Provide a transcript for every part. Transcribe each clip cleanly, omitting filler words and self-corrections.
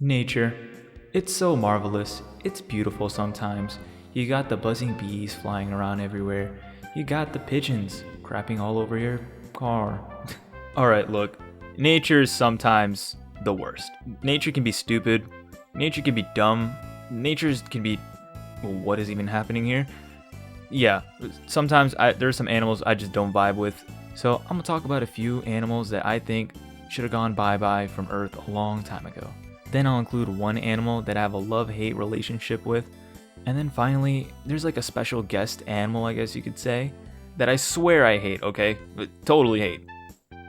Nature. It's so marvelous. It's beautiful sometimes. You got the buzzing bees flying around everywhere. You got the pigeons crapping all over your car. Alright, look. Nature is sometimes the worst. Nature can be stupid. Nature can be dumb. Nature can be. Well, what is even happening here? Yeah, sometimes there's some animals I just don't vibe with. So I'm gonna talk about a few animals that I think should have gone bye-bye from Earth a long time ago. Then I'll include one animal that I have a love-hate relationship with. And then finally, there's like a special guest animal, I guess you could say, that I swear I hate, okay? But totally hate.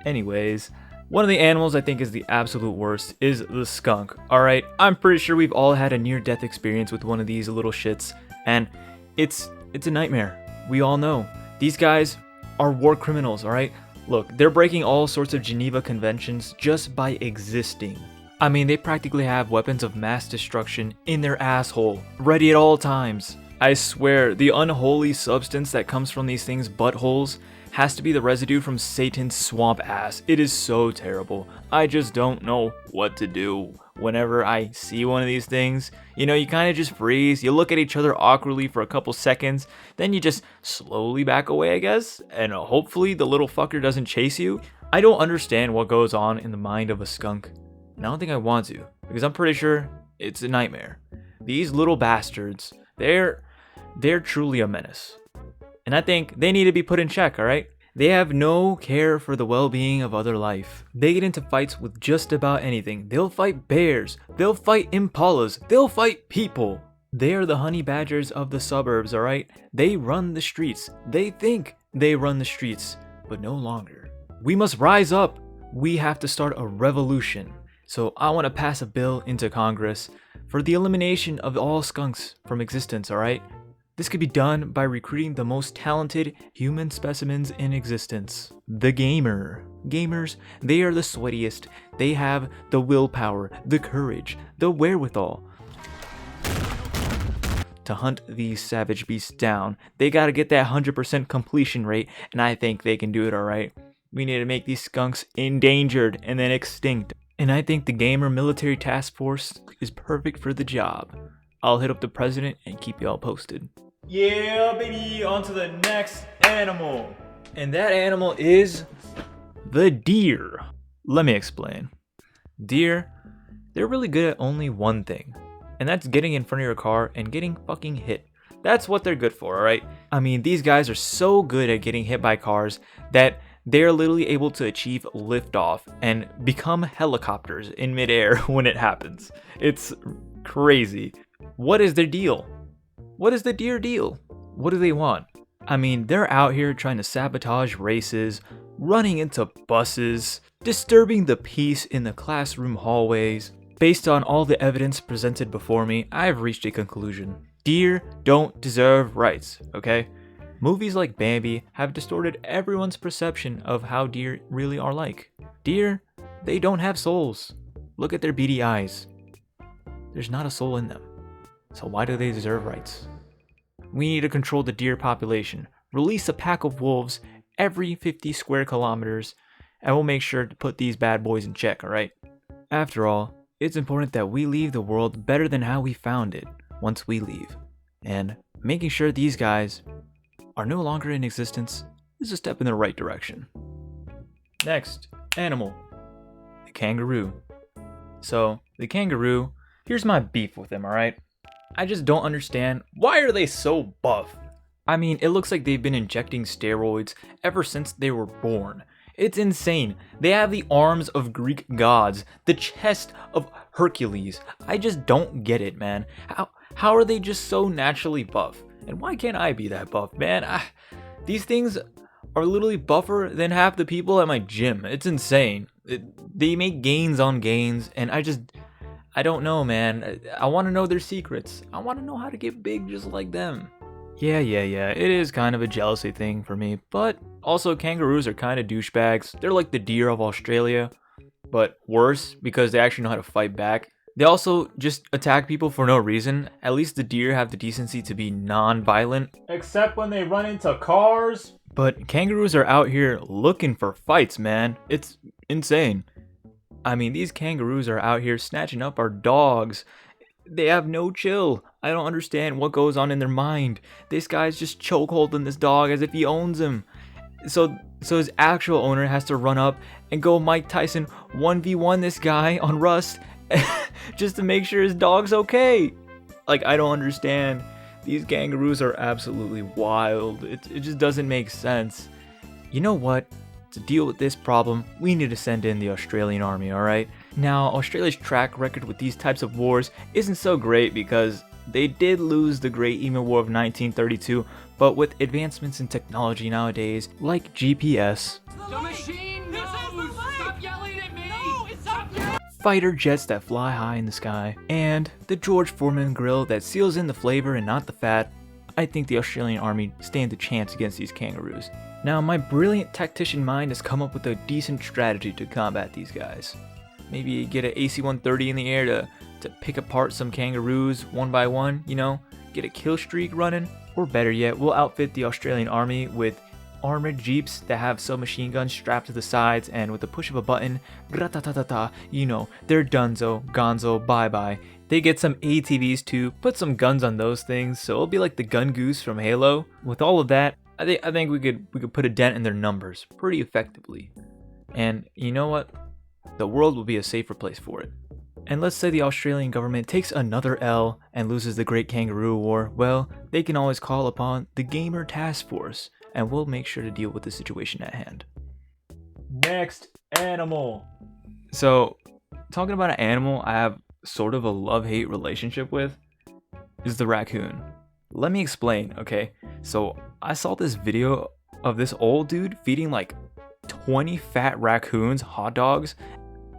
Anyways, one of the animals I think is the absolute worst is the skunk. Alright, I'm pretty sure we've all had a near-death experience with one of these little shits, and it's a nightmare. We all know. These guys are war criminals, alright? Look, they're breaking all sorts of Geneva Conventions just by existing. I mean, they practically have weapons of mass destruction in their asshole, ready at all times. I swear, the unholy substance that comes from these things' buttholes has to be the residue from Satan's swamp ass. It is so terrible. I just don't know what to do whenever I see one of these things. You know, you kind of just freeze, you look at each other awkwardly for a couple seconds, then you just slowly back away, I guess, and hopefully the little fucker doesn't chase you. I don't understand what goes on in the mind of a skunk. And I don't think I want to, because I'm pretty sure it's a nightmare. These little bastards, they're truly a menace. And I think they need to be put in check, alright? They have no care for the well-being of other life. They get into fights with just about anything. They'll fight bears, they'll fight impalas, they'll fight people. They are the honey badgers of the suburbs, alright? They run the streets. They think they run the streets, but no longer. We must rise up. We have to start a revolution. So I want to pass a bill into Congress for the elimination of all skunks from existence, alright? This could be done by recruiting the most talented human specimens in existence. The gamer. Gamers, they are the sweatiest. They have the willpower, the courage, the wherewithal to hunt these savage beasts down. They gotta get that 100% completion rate, and I think they can do it, alright? We need to make these skunks endangered and then extinct. And I think the Gamer Military Task Force is perfect for the job. I'll hit up the president and keep y'all posted. Yeah, baby, on to the next animal. And that animal is the deer. Let me explain. Deer, they're really good at only one thing, and that's getting in front of your car and getting fucking hit. That's what they're good for, alright? I mean, these guys are so good at getting hit by cars that they're literally able to achieve liftoff and become helicopters in midair when it happens. It's crazy. What is their deal? What is the deer deal? What do they want? I mean, they're out here trying to sabotage races, running into buses, disturbing the peace in the classroom hallways. Based on all the evidence presented before me, I've reached a conclusion. Deer don't deserve rights, okay? Movies like Bambi have distorted everyone's perception of how deer really are like. Deer, they don't have souls. Look at their beady eyes. There's not a soul in them. So why do they deserve rights? We need to control the deer population. Release a pack of wolves every 50 square kilometers, and we'll make sure to put these bad boys in check, alright? After all, it's important that we leave the world better than how we found it once we leave. And making sure these guys are no longer in existence is a step in the right direction. Next, animal. The kangaroo. So, the kangaroo, here's my beef with them, alright? I just don't understand, why are they so buff? I mean, it looks like they've been injecting steroids ever since they were born. It's insane. They have the arms of Greek gods, the chest of Hercules. I just don't get it, man. How are they just so naturally buff? And why can't I be that buff, man? These things are literally buffer than half the people at my gym. It's insane. They make gains on gains, and I don't know, man. I want to know their secrets. I want to know how to get big just like them. Yeah, it is kind of a jealousy thing for me, but also kangaroos are kind of douchebags. They're like the deer of Australia, but worse because they actually know how to fight back. They also just attack people for no reason. At least the deer have the decency to be non-violent. Except when they run into cars. But kangaroos are out here looking for fights, man. It's insane. I mean, these kangaroos are out here snatching up our dogs. They have no chill. I don't understand what goes on in their mind. This guy's just chokeholding this dog as if he owns him. So his actual owner has to run up and go Mike Tyson 1v1 this guy on Rust just to make sure his dog's okay. Like, I don't understand. These kangaroos are absolutely wild. It just doesn't make sense. You know what? To deal with this problem, we need to send in the Australian army, alright? Now, Australia's track record with these types of wars isn't so great because they did lose the Great Emu War of 1932, but with advancements in technology nowadays, like GPS, The machine knows! Stop yelling at me! No, stop yelling! fighter jets that fly high in the sky, and the George Foreman grill that seals in the flavor and not the fat, I think the Australian army stands a chance against these kangaroos. Now, my brilliant tactician mind has come up with a decent strategy to combat these guys. Maybe get an AC-130 in the air to pick apart some kangaroos one by one, you know, get a kill streak running. Or better yet, we'll outfit the Australian army with armored jeeps that have submachine guns strapped to the sides, and with the push of a button, gratatatata, you know, they're donezo, gonzo, bye-bye. They get some ATVs too, put some guns on those things, so it'll be like the gun goose from Halo. With all of that, I think we could put a dent in their numbers pretty effectively. And you know what? The world will be a safer place for it. And let's say the Australian government takes another L and loses the Great Kangaroo War, well, they can always call upon the Gamer Task Force, and we'll make sure to deal with the situation at hand. Next animal. So, talking about an animal I have sort of a love-hate relationship with is the raccoon. Let me explain, okay? So, I saw this video of this old dude feeding like 20 fat raccoons hot dogs.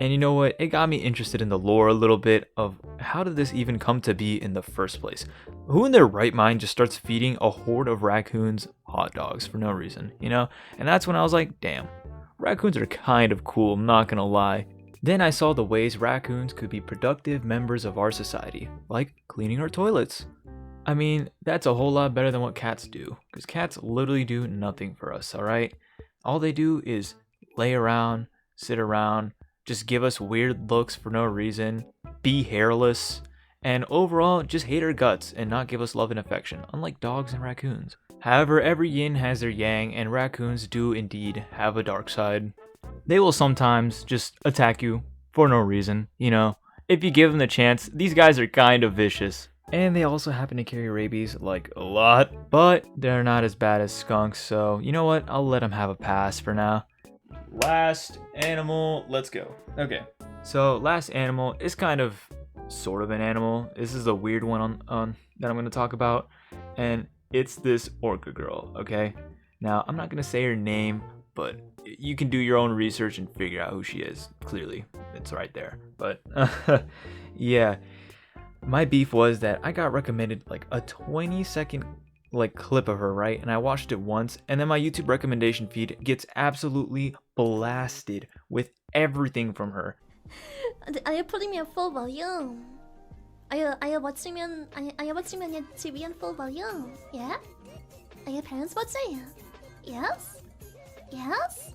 And you know what? It got me interested in the lore a little bit of how did this even come to be in the first place? Who in their right mind just starts feeding a horde of raccoons hot dogs for no reason, you know? And that's when I was like, damn, raccoons are kind of cool, I'm not gonna lie. Then I saw the ways raccoons could be productive members of our society, like cleaning our toilets. I mean, that's a whole lot better than what cats do, because cats literally do nothing for us, alright? All they do is lay around, sit around, just give us weird looks for no reason, be hairless, and overall just hate our guts and not give us love and affection, unlike dogs and raccoons. However, every yin has their yang, and raccoons do indeed have a dark side. They will sometimes just attack you for no reason, you know. If you give them the chance, these guys are kind of vicious. And they also happen to carry rabies, like a lot, but they're not as bad as skunks, so you know what, I'll let them have a pass for now. Last animal, let's go. Okay, so last animal is kind of sort of an animal. This is a weird one on that I'm going to talk about, and it's this orca girl, okay? Now, I'm not going to say her name, but you can do your own research and figure out who she is. Clearly, it's right there. But yeah, my beef was that I got recommended like a 20-second like clip of her, right? And I watched it once, and then my YouTube recommendation feed gets absolutely blasted with everything from her. Are you putting me at full volume? Are you watching me on your TV on full volume? Yeah? Are your parents watching? Yes? Yes?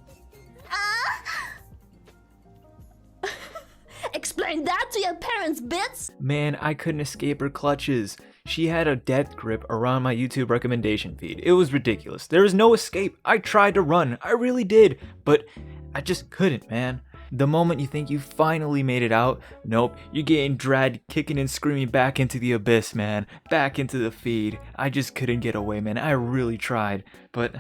Explain that to your parents, bitch! Man, I couldn't escape her clutches. She had a death grip around my YouTube recommendation feed. It was ridiculous. There was no escape. I tried to run. I really did. But I just couldn't, man. The moment you think you finally made it out, nope, you're getting dragged kicking and screaming back into the abyss, man. Back into the feed. I just couldn't get away, man. I really tried. But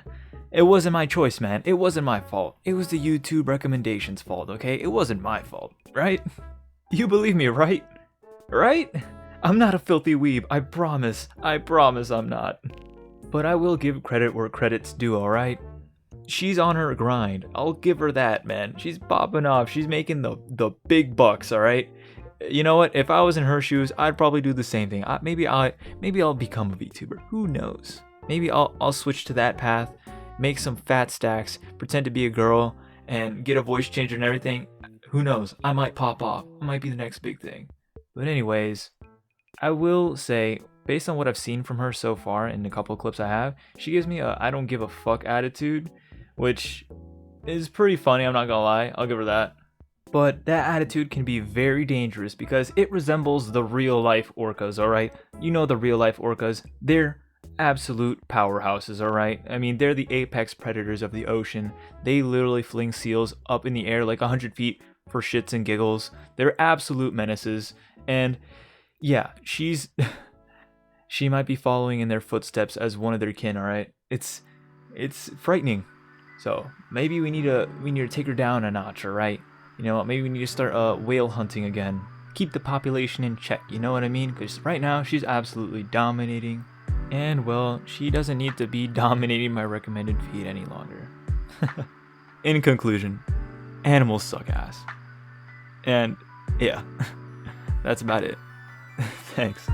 it wasn't my choice, man. It wasn't my fault. It was the YouTube recommendations' fault, okay? It wasn't my fault, right? You believe me, right? Right? I'm not a filthy weeb, I promise. I promise I'm not. But I will give credit where credit's due, alright? She's on her grind. I'll give her that, man. She's popping off. She's making the big bucks, alright? You know what? If I was in her shoes, I'd probably do the same thing. Maybe I'll become a VTuber. Who knows? Maybe I'll switch to that path, make some fat stacks, pretend to be a girl, and get a voice changer and everything. Who knows? I might pop off. I might be the next big thing. But anyways, I will say, based on what I've seen from her so far in a couple of clips I have, she gives me a I don't give a fuck attitude, which is pretty funny, I'm not gonna lie. I'll give her that. But that attitude can be very dangerous because it resembles the real life orcas, alright? You know the real life orcas, they're absolute powerhouses, alright? I mean, they're the apex predators of the ocean. They literally fling seals up in the air like 100 feet for shits and giggles. They're absolute menaces. And yeah, she might be following in their footsteps as one of their kin, alright? It's frightening. So maybe we need to take her down a notch, alright? You know what, maybe we need to start whale hunting again. Keep the population in check, you know what I mean? Because right now, she's absolutely dominating. And, well, she doesn't need to be dominating my recommended feed any longer. In conclusion, animals suck ass. And, yeah, that's about it. Thanks.